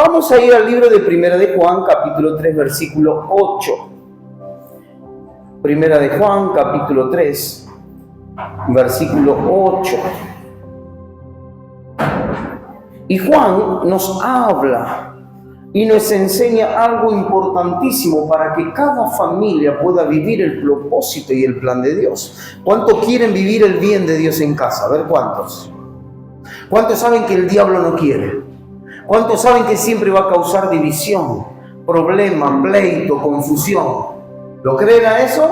Vamos a ir al libro de Primera de Juan, capítulo 3, versículo 8. Primera de Juan, capítulo 3, versículo 8. Y Juan nos habla y nos enseña algo importantísimo para que cada familia pueda vivir el propósito y el plan de Dios. ¿Cuántos quieren vivir el bien de Dios en casa? A ver, ¿cuántos? ¿Cuántos saben que el diablo no quiere? ¿Cuántos saben que siempre va a causar división, problema, pleito, confusión? ¿Lo creen a eso?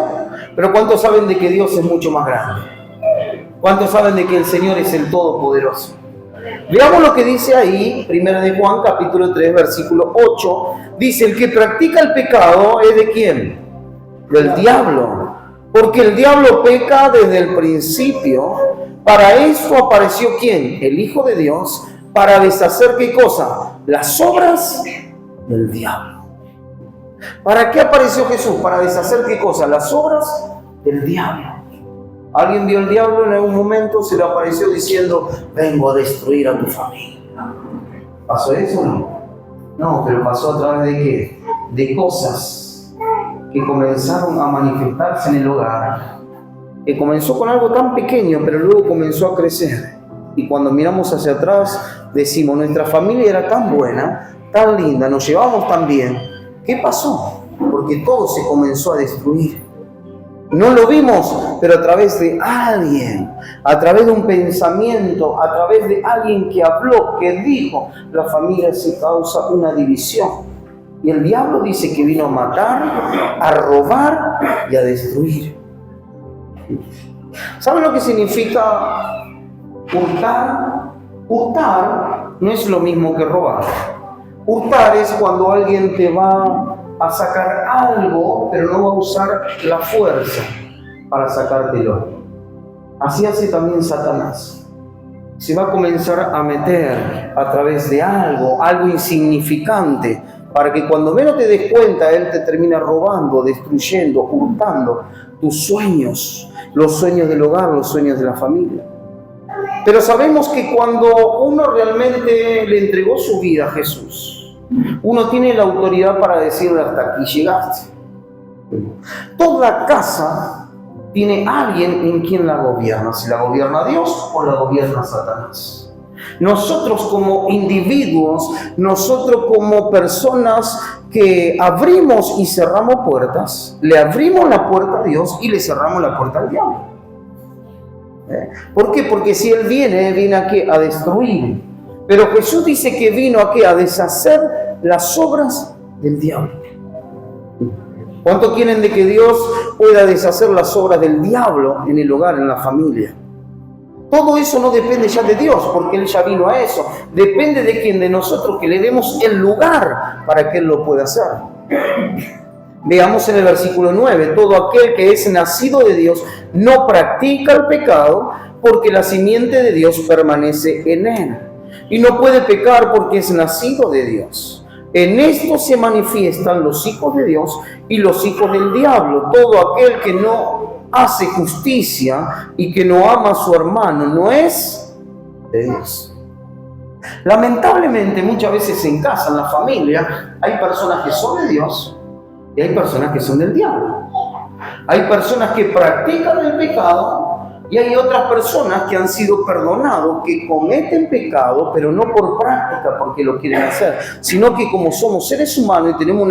Pero ¿cuántos saben de que Dios es mucho más grande? ¿Cuántos saben de que el Señor es el Todopoderoso? Veamos lo que dice ahí, Primera de Juan, capítulo 3, versículo 8. Dice, el que practica el pecado es ¿de quién? Del diablo. Porque el diablo peca desde el principio. Para eso apareció ¿quién? El Hijo de Dios, para deshacer ¿qué cosa? Las obras del diablo. ¿Para qué apareció Jesús? Para deshacer ¿qué cosa? Las obras del diablo. ¿Alguien vio al diablo en algún momento? Se le apareció diciendo, vengo a destruir a tu familia. ¿Pasó eso o no? No, pero pasó a través de ¿qué? De cosas que comenzaron a manifestarse en el hogar. Que comenzó con algo tan pequeño, pero luego comenzó a crecer. Y cuando miramos hacia atrás, decimos, nuestra familia era tan buena, tan linda, nos llevamos tan bien. ¿Qué pasó? Porque todo se comenzó a destruir. No lo vimos, pero a través de alguien, a través de un pensamiento, a través de alguien que habló, que dijo, la familia se causa una división. Y el diablo dice que vino a matar, a robar y a destruir. ¿Saben lo que significa hurtar? Hurtar no es lo mismo que robar. Hurtar es cuando alguien te va a sacar algo, pero no va a usar la fuerza para sacártelo. Así hace también Satanás. Se va a comenzar a meter a través de algo insignificante, para que cuando menos te des cuenta, él te termina robando, destruyendo, hurtando tus sueños, los sueños del hogar, los sueños de la familia. Pero sabemos que cuando uno realmente le entregó su vida a Jesús, uno tiene la autoridad para decirle hasta aquí llegaste. Toda casa tiene alguien en quien la gobierna. Si la gobierna Dios o la gobierna Satanás. Nosotros como individuos, nosotros como personas que abrimos y cerramos puertas, le abrimos la puerta a Dios y le cerramos la puerta al diablo. ¿Por qué? Porque si Él viene aquí a destruir. Pero Jesús dice que vino aquí a deshacer las obras del diablo. ¿Cuánto quieren de que Dios pueda deshacer las obras del diablo en el hogar, en la familia? Todo eso no depende ya de Dios, porque Él ya vino a eso. Depende de quien de nosotros que le demos el lugar para que Él lo pueda hacer. Veamos en el versículo 9, todo aquel que es nacido de Dios no practica el pecado, porque la simiente de Dios permanece en él. Y no puede pecar porque es nacido de Dios. En esto se manifiestan los hijos de Dios y los hijos del diablo. Todo aquel que no hace justicia y que no ama a su hermano no es de Dios. Lamentablemente muchas veces en casa, en la familia, hay personas que son de Dios y hay personas que son del diablo. Hay personas que practican el pecado y hay otras personas que han sido perdonados, que cometen pecado, pero no por práctica, porque lo quieren hacer, sino que como somos seres humanos y tenemos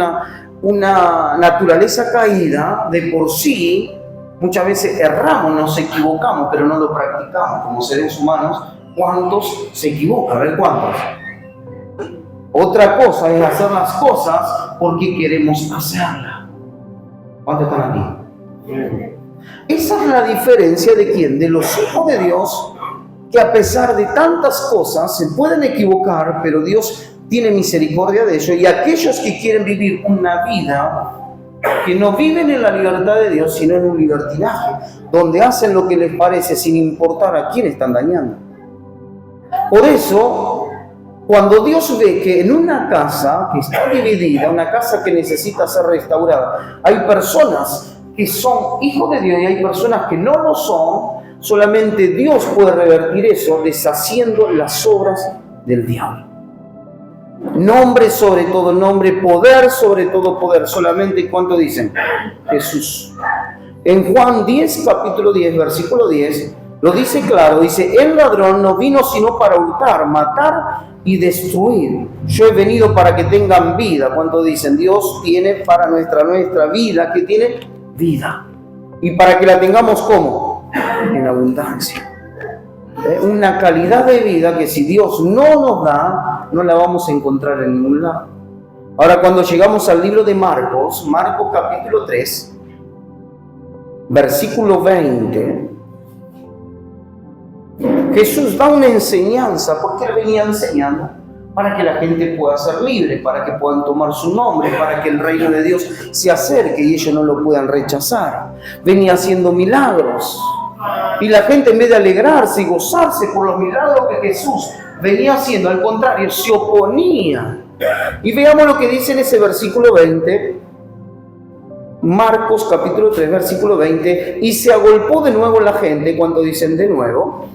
una naturaleza caída, de por sí, muchas veces erramos, nos equivocamos, pero no lo practicamos. Como seres humanos, ¿cuántos se equivocan? A ver, ¿cuántos? Otra cosa es hacer las cosas porque queremos hacerlas. ¿Cuántos están aquí? Esa es la diferencia de ¿quién? De los hijos de Dios, que a pesar de tantas cosas se pueden equivocar, pero Dios tiene misericordia de ellos. Y aquellos que quieren vivir una vida que no viven en la libertad de Dios, sino en un libertinaje, donde hacen lo que les parece sin importar a quién están dañando. Por eso, cuando Dios ve que en una casa que está dividida, una casa que necesita ser restaurada, hay personas que son hijos de Dios y hay personas que no lo son, solamente Dios puede revertir eso deshaciendo las obras del diablo. Nombre sobre todo nombre, poder sobre todo poder. Solamente, ¿cuánto dicen? Jesús. En Juan 10, capítulo 10, versículo 10, lo dice claro, dice, el ladrón no vino sino para hurtar, matar y destruir. Yo he venido para que tengan vida. ¿Cuánto dicen? Dios tiene para nuestra vida, que tiene vida. Y para que la tengamos, ¿cómo? En abundancia. Una calidad de vida que si Dios no nos da, no la vamos a encontrar en ningún lado. Ahora, cuando llegamos al libro de Marcos capítulo 3, versículo 20, Jesús da una enseñanza, porque Él venía enseñando para que la gente pueda ser libre, para que puedan tomar su nombre, para que el reino de Dios se acerque y ellos no lo puedan rechazar. Venía haciendo milagros. Y la gente, en vez de alegrarse y gozarse por los milagros que Jesús venía haciendo, al contrario, se oponía. Y veamos lo que dice en ese versículo 20, Marcos capítulo 3, versículo 20, y se agolpó de nuevo la gente, cuando dicen de nuevo,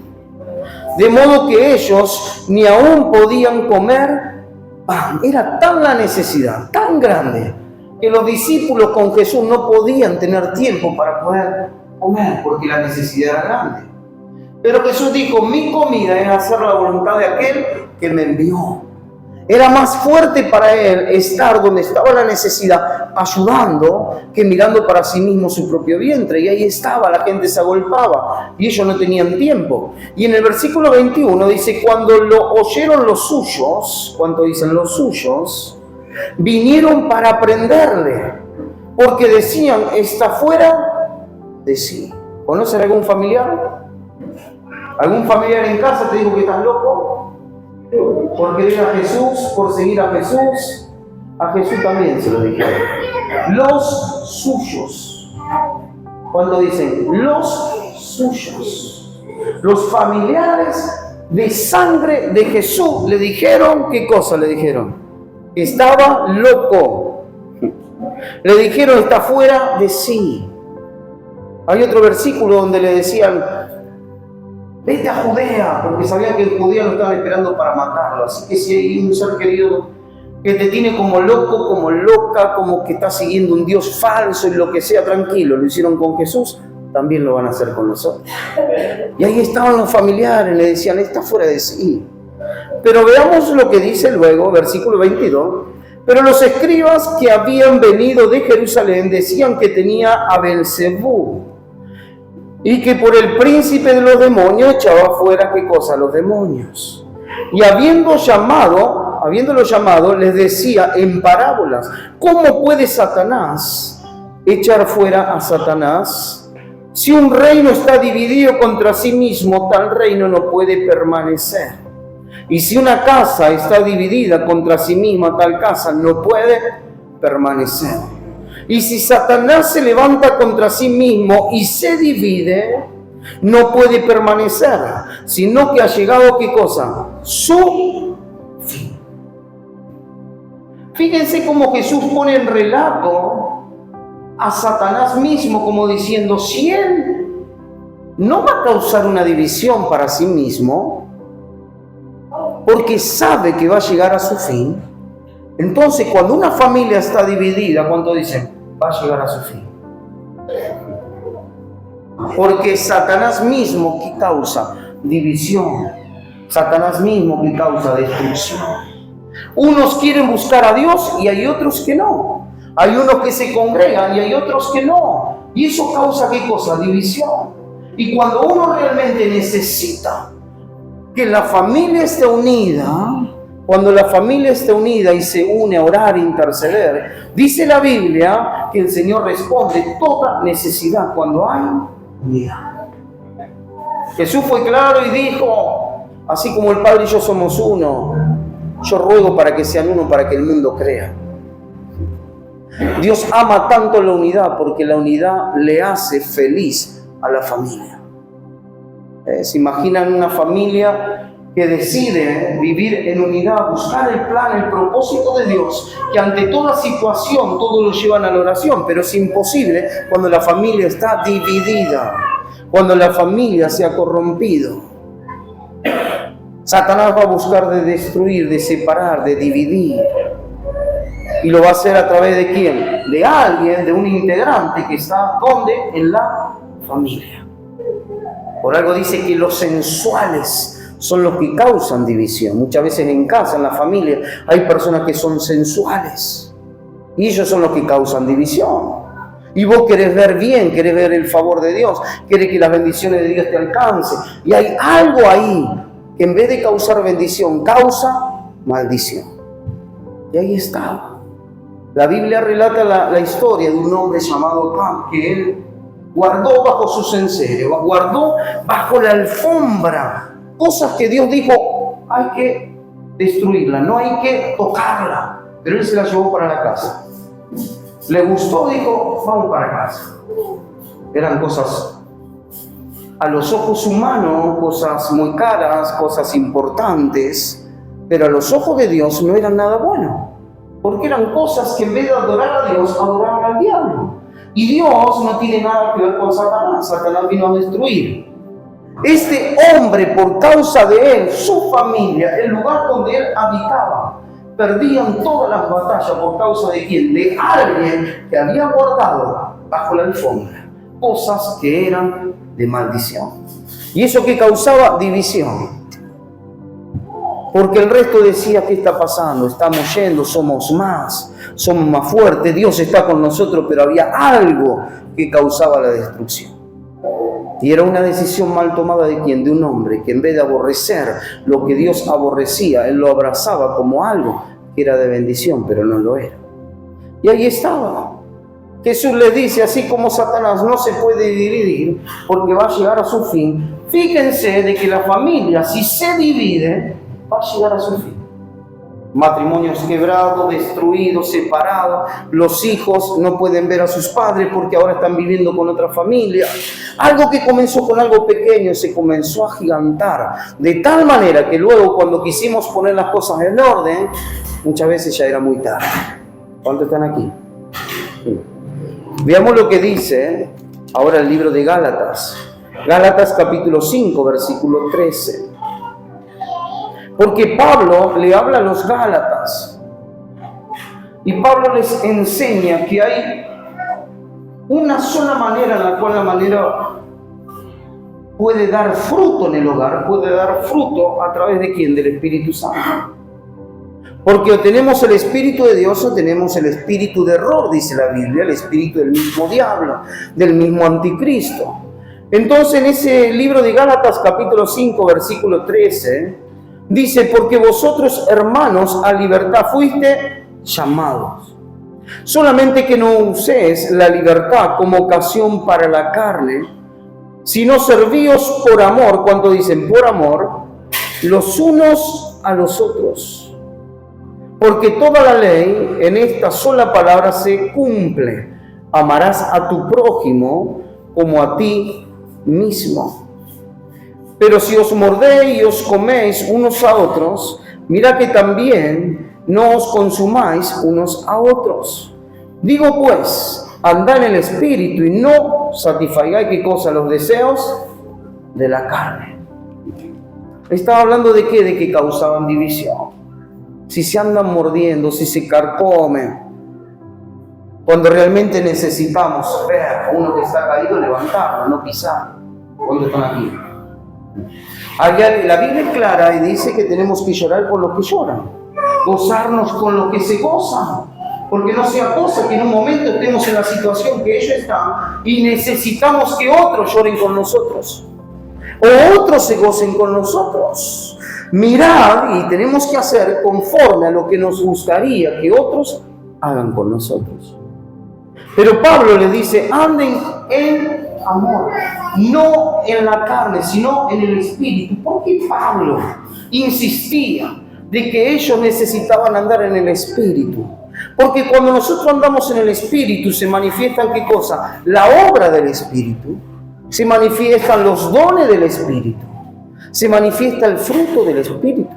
de modo que ellos ni aún podían comer pan. Era tan la necesidad, tan grande, que los discípulos con Jesús no podían tener tiempo para poder comer, porque la necesidad era grande. Pero Jesús dijo, mi comida es hacer la voluntad de aquel que me envió. Era más fuerte para él estar donde estaba la necesidad, ayudando, que mirando para sí mismo su propio vientre. Y ahí estaba, la gente se agolpaba y ellos no tenían tiempo. Y en el versículo 21 dice, cuando lo oyeron los suyos, ¿cuánto dicen los suyos? Vinieron para prenderle, porque decían, está fuera de sí. ¿Conocen algún familiar? ¿Algún familiar en casa te dijo que estás loco? Por querer a Jesús, por seguir a Jesús también se lo dijeron. Los suyos. Cuando dicen los suyos, los familiares de sangre de Jesús le dijeron, ¿qué cosa le dijeron? Que estaba loco. Le dijeron, está fuera de sí. Hay otro versículo donde le decían, vete a Judea, porque sabían que en Judea lo estaban esperando para matarlo. Así que si hay un ser querido que te tiene como loco, como loca, como que está siguiendo un Dios falso y lo que sea, tranquilo, lo hicieron con Jesús, también lo van a hacer con nosotros. Y ahí estaban los familiares, le decían, está fuera de sí. Pero veamos lo que dice luego, versículo 22. Pero los escribas que habían venido de Jerusalén decían que tenía a Belzebú, y que por el príncipe de los demonios echaba fuera, ¿qué cosa? Los demonios. Y habiéndolo llamado, les decía en parábolas, ¿cómo puede Satanás echar fuera a Satanás? Si un reino está dividido contra sí mismo, tal reino no puede permanecer. Y si una casa está dividida contra sí misma, tal casa no puede permanecer. Y si Satanás se levanta contra sí mismo y se divide, no puede permanecer, sino que ha llegado, ¿qué cosa? Su fin. Fíjense cómo Jesús pone en relato a Satanás mismo, como diciendo, si él no va a causar una división para sí mismo, porque sabe que va a llegar a su fin, entonces cuando una familia está dividida, ¿cuánto dicen? Va a llegar a su fin. Porque Satanás mismo que causa división, Satanás mismo que causa destrucción. Unos quieren buscar a Dios y hay otros que no. Hay unos que se congregan y hay otros que no. Y eso causa, ¿qué cosa? División. Y cuando uno realmente necesita que la familia esté unida, cuando la familia está unida y se une a orar e interceder, dice la Biblia que el Señor responde toda necesidad cuando hay unidad. Jesús fue claro y dijo, así como el Padre y yo somos uno, yo ruego para que sean uno, para que el mundo crea. Dios ama tanto la unidad porque la unidad le hace feliz a la familia. ¿Se imaginan una familia que decide vivir en unidad, buscar el plan, el propósito de Dios, que ante toda situación todos lo llevan a la oración, pero es imposible cuando la familia está dividida, cuando la familia se ha corrompido? Satanás va a buscar de destruir, de separar, de dividir. Y lo va a hacer a través de ¿quién? De alguien, de un integrante que está, ¿dónde? En la familia. Por algo dice que los sensuales son los que causan división. Muchas veces en casa, en la familia, hay personas que son sensuales. Y ellos son los que causan división. Y vos querés ver bien, querés ver el favor de Dios, querés que las bendiciones de Dios te alcancen. Y hay algo ahí que en vez de causar bendición, causa maldición. Y ahí estaba. La Biblia relata la historia de un hombre llamado Cam, que él guardó bajo sus enseres, guardó bajo la alfombra cosas que Dios dijo, hay que destruirla, no hay que tocarla. Pero él se la llevó para la casa. Le gustó, dijo, vamos para casa. Eran cosas a los ojos humanos, cosas muy caras, cosas importantes, pero a los ojos de Dios no eran nada bueno. Porque eran cosas que en vez de adorar a Dios, adoraban al diablo. Y Dios no tiene nada que ver con Satanás. Satanás vino a destruir. Este hombre, por causa de él, su familia, el lugar donde él habitaba, perdían todas las batallas por causa de quién? De alguien que había guardado bajo la alfombra cosas que eran de maldición. Y eso que causaba división. Porque el resto decía, ¿qué está pasando? Estamos yendo, somos más fuertes, Dios está con nosotros, pero había algo que causaba la destrucción. Y era una decisión mal tomada de quién? De un hombre que en vez de aborrecer lo que Dios aborrecía, él lo abrazaba como algo que era de bendición, pero no lo era. Y ahí estaba. Jesús les dice, así como Satanás no se puede dividir porque va a llegar a su fin, fíjense de que la familia, si se divide, va a llegar a su fin. Matrimonios quebrados, destruidos, separados. Los hijos no pueden ver a sus padres porque ahora están viviendo con otra familia. Algo que comenzó con algo pequeño se comenzó a agigantar. De tal manera que luego cuando quisimos poner las cosas en orden, muchas veces ya era muy tarde. ¿Cuántos están aquí? Sí. Veamos lo que dice ahora el libro de Gálatas. Gálatas capítulo 5, versículo 13. Porque Pablo le habla a los Gálatas y Pablo les enseña que hay una sola manera en la cual la manera puede dar fruto en el hogar, puede dar fruto a través de ¿quién? Del Espíritu Santo. Porque o tenemos el Espíritu de Dios o tenemos el espíritu de error, dice la Biblia, el espíritu del mismo diablo, del mismo anticristo. Entonces en ese libro de Gálatas capítulo 5 versículo 13 dice, porque vosotros, hermanos, a libertad fuiste llamados. Solamente que no uséis la libertad como ocasión para la carne, sino servíos por amor, cuando dicen por amor, los unos a los otros. Porque toda la ley en esta sola palabra se cumple. Amarás a tu prójimo como a ti mismo. Pero si os mordéis y os coméis unos a otros, mirad que también no os consumáis unos a otros. Digo pues, andad en el Espíritu y no satisfagáis ¿qué cosa? Los deseos de la carne. Estaba hablando de qué? De que causaban división. Si se andan mordiendo, si se carcomen, cuando realmente necesitamos ver a uno que está caído, levantarlo, no pisar. ¿Cuántos están aquí? La Biblia es clara y dice que tenemos que llorar con los que lloran, gozarnos con los que se gozan, porque no sea cosa que en un momento estemos en la situación que ellos están y necesitamos que otros lloren con nosotros o otros se gocen con nosotros. Mirad, y tenemos que hacer conforme a lo que nos gustaría que otros hagan con nosotros. Pero Pablo le dice, anden en amor, no en la carne, sino en el Espíritu. ¿Por qué Pablo insistía de que ellos necesitaban andar en el Espíritu? Porque cuando nosotros andamos en el Espíritu se manifiestan ¿qué cosa? La obra del Espíritu, se manifiestan los dones del Espíritu, se manifiesta el fruto del Espíritu.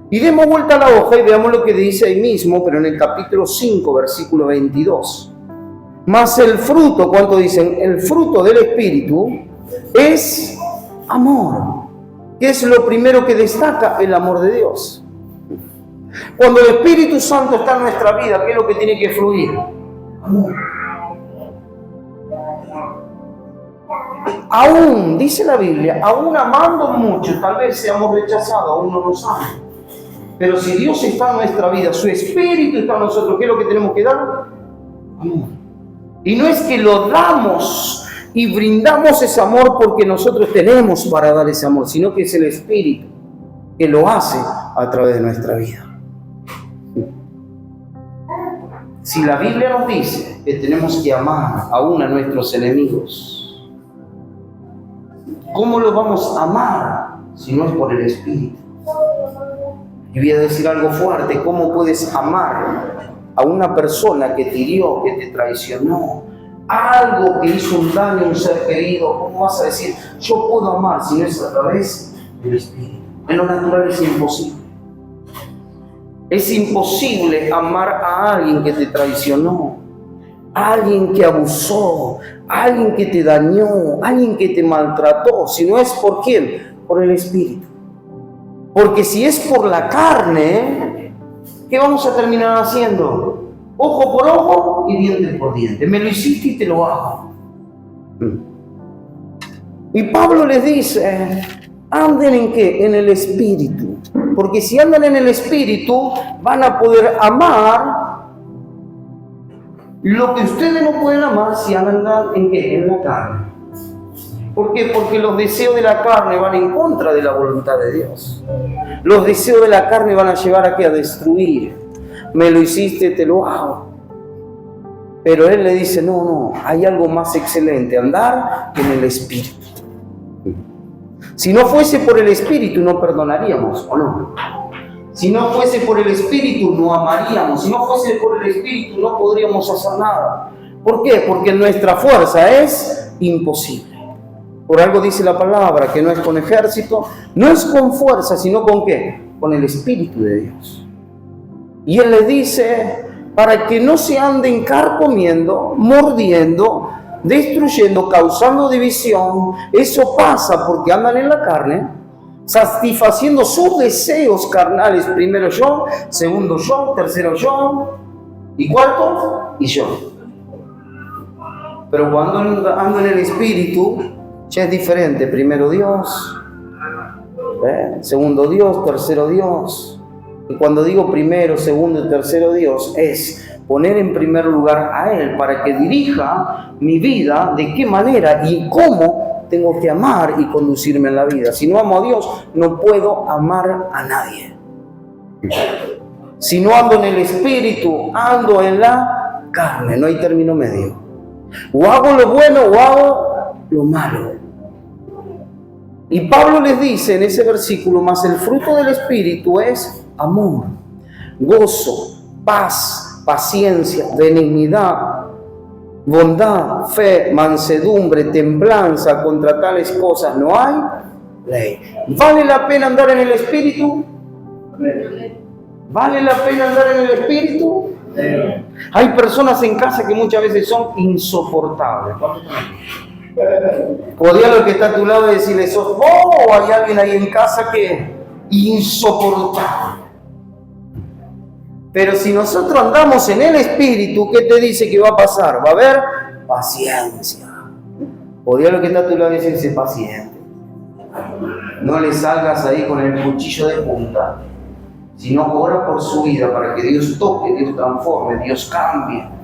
Y demos vuelta a la hoja y veamos lo que dice ahí mismo, pero en el capítulo 5, versículo 22. Mas el fruto, ¿cuánto dicen? El fruto del Espíritu es amor, ¿Qué es lo primero que destaca? El amor de Dios. Cuando el Espíritu Santo está en nuestra vida, ¿qué es lo que tiene que fluir? Amor. Aún, dice la Biblia, aún amando mucho, tal vez seamos rechazados, aún no nos aman. Pero si Dios está en nuestra vida, su Espíritu está en nosotros, ¿qué es lo que tenemos que dar? Amor. Y no es que lo damos y brindamos ese amor porque nosotros tenemos para dar ese amor, sino que es el Espíritu que lo hace a través de nuestra vida. Si la Biblia nos dice que tenemos que amar aún a nuestros enemigos, ¿cómo los vamos a amar si no es por el Espíritu? Y voy a decir algo fuerte: ¿cómo puedes amar a una persona que te hirió, que te traicionó, algo que hizo un daño a un ser querido? ¿Cómo vas a decir, yo puedo amar si no es a través del Espíritu? En lo natural es imposible. Es imposible amar a alguien que te traicionó, a alguien que abusó, a alguien que te dañó, a alguien que te maltrató, si no es por quién, por el Espíritu. Porque si es por la carne, ¿qué vamos a terminar haciendo? Ojo por ojo y diente por diente. Me lo hiciste y te lo hago. Y Pablo les dice, anden ¿en qué? En el Espíritu. Porque si andan en el Espíritu, van a poder amar lo que ustedes no pueden amar si andan ¿en qué? En la carne. ¿Por qué? Porque los deseos de la carne van en contra de la voluntad de Dios. Los deseos de la carne van a llevar a ¿qué? A destruir. Me lo hiciste, te lo hago. Pero él le dice, no, hay algo más excelente, andar en el Espíritu. Si no fuese por el Espíritu, no perdonaríamos, ¿o no? Si no fuese por el Espíritu, no amaríamos. Si no fuese por el Espíritu, no podríamos hacer nada. ¿Por qué? Porque nuestra fuerza es imposible. Por algo dice la palabra, que no es con ejército, no es con fuerza, sino ¿con qué? Con el Espíritu de Dios. Y Él les dice, para que no se anden carcomiendo, mordiendo, destruyendo, causando división. Eso pasa porque andan en la carne, satisfaciendo sus deseos carnales. Primero yo, segundo yo, tercero yo, y cuarto, y yo. Pero cuando ando en el Espíritu, ya es diferente. Primero Dios, segundo Dios, tercero Dios. Y cuando digo primero, segundo y tercero Dios, es poner en primer lugar a Él para que dirija mi vida, de qué manera y cómo tengo que amar y conducirme en la vida. Si no amo a Dios, no puedo amar a nadie. Si no ando en el Espíritu, ando en la carne, no hay término medio. O hago lo bueno o hago lo malo. Y Pablo les dice en ese versículo, más el fruto del Espíritu es amor, gozo, paz, paciencia, benignidad, bondad, fe, mansedumbre, templanza. Contra tales cosas no hay ley. ¿Vale la pena andar en el Espíritu? ¿Vale la pena andar en el Espíritu? Hay personas en casa que muchas veces son insoportables. Podría lo que está a tu lado decirle, sos vos, o hay alguien ahí en casa que es insoportable. Pero si nosotros andamos en el Espíritu, ¿qué te dice que va a pasar? Va a haber paciencia. Podría lo que está a tu lado decirse paciente. No le salgas ahí con el cuchillo de punta, sino ora por su vida para que Dios toque, Dios transforme, Dios cambie.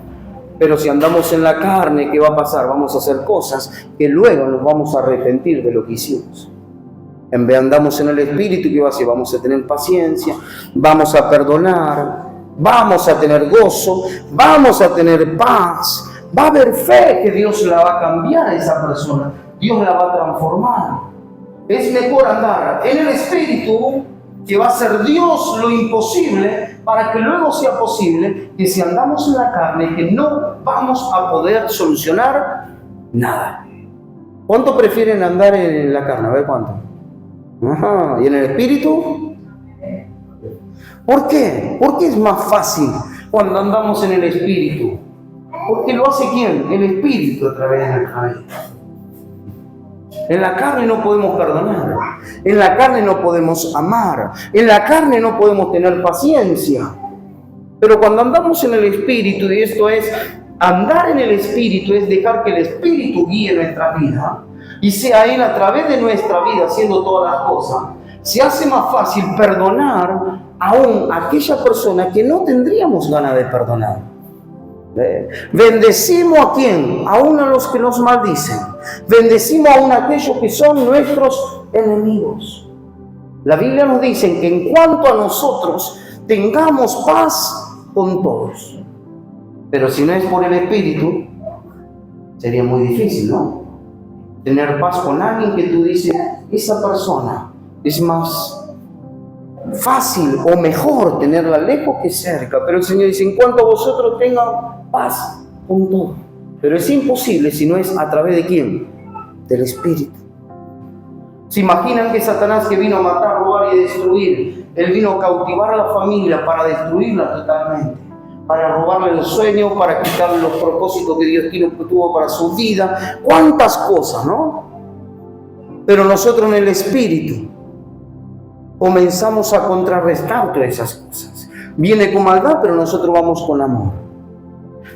Pero si andamos en la carne, ¿qué va a pasar? Vamos a hacer cosas que luego nos vamos a arrepentir de lo que hicimos. En vez andamos en el Espíritu, ¿qué va a hacer? Vamos a tener paciencia, vamos a perdonar, vamos a tener gozo, vamos a tener paz. Va a haber fe que Dios la va a cambiar a esa persona, Dios la va a transformar. Es mejor andar en el Espíritu, que va a hacer Dios lo imposible para que luego sea posible, que si andamos en la carne, que no vamos a poder solucionar nada. ¿Cuánto prefieren andar en la carne? A ver cuánto. Ajá. ¿Y en el Espíritu? ¿Por qué? ¿Por qué es más fácil cuando andamos en el Espíritu? Porque lo hace ¿quién? El Espíritu a través de nuestra vida. En la carne no podemos perdonar, en la carne no podemos amar, en la carne no podemos tener paciencia. Pero cuando andamos en el Espíritu, y esto es, andar en el Espíritu es dejar que el Espíritu guíe nuestra vida, y sea Él a través de nuestra vida haciendo todas las cosas, se hace más fácil perdonar aún a aquella persona que no tendríamos ganas de perdonar. Bendecimos a quién, aún a los que nos maldicen. Bendecimos aún a aquellos que son nuestros enemigos. La Biblia nos dice que en cuanto a nosotros tengamos paz con todos. Pero si no es por el Espíritu, sería muy difícil, ¿no? Tener paz con alguien que tú dices, esa persona es más fácil o mejor tenerla lejos que cerca. Pero el Señor dice, en cuanto a vosotros tengan paz con todo. Pero es imposible si no es a través de ¿quién? Del Espíritu. ¿Se imaginan que Satanás, que vino a matar, robar y destruir, él vino a cautivar a la familia para destruirla totalmente, para robarle los sueños, para quitarle los propósitos que Dios tuvo para su vida? ¿Cuántas cosas, no? Pero nosotros en el Espíritu comenzamos a contrarrestar todas esas cosas. Viene con maldad, pero nosotros vamos con amor.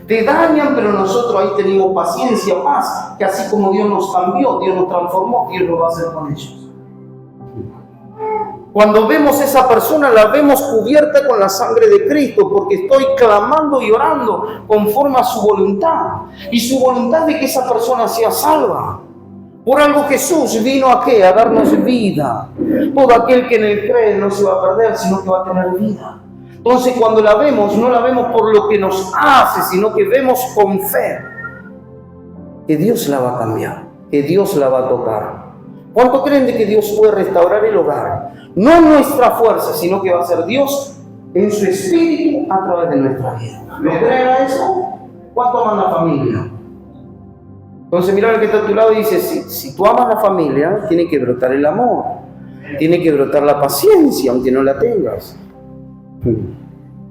Te dañan, pero nosotros ahí tenemos paciencia, paz, que así como Dios nos cambió, Dios nos transformó, Dios lo va a hacer con ellos. Cuando vemos a esa persona, la vemos cubierta con la sangre de Cristo, porque estoy clamando y orando conforme a su voluntad. Y su voluntad de que esa persona sea salva. Por algo Jesús vino ¿a qué? A darnos vida. Todo aquel que en él cree no se va a perder, sino que va a tener vida. Entonces cuando la vemos, no la vemos por lo que nos hace, sino que vemos con fe que Dios la va a cambiar, que Dios la va a tocar. ¿Cuánto creen de que Dios puede restaurar el hogar? No en nuestra fuerza, sino que va a ser Dios en su Espíritu a través de nuestra vida. ¿Lo creen a eso? ¿Cuánto aman la familia? Entonces mira el que está a tu lado y dice, si tú amas la familia, tiene que brotar el amor, tiene que brotar la paciencia, aunque no la tengas.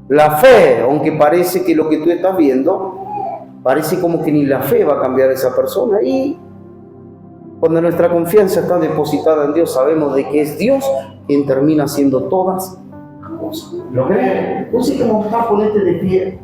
La fe, aunque parece que lo que tú estás viendo, parece como que ni la fe va a cambiar a esa persona. Y cuando nuestra confianza está depositada en Dios, sabemos de que es Dios quien termina haciendo todas las cosas. ¿Lo creen? Entonces, ¿cómo está? Ponete de pie.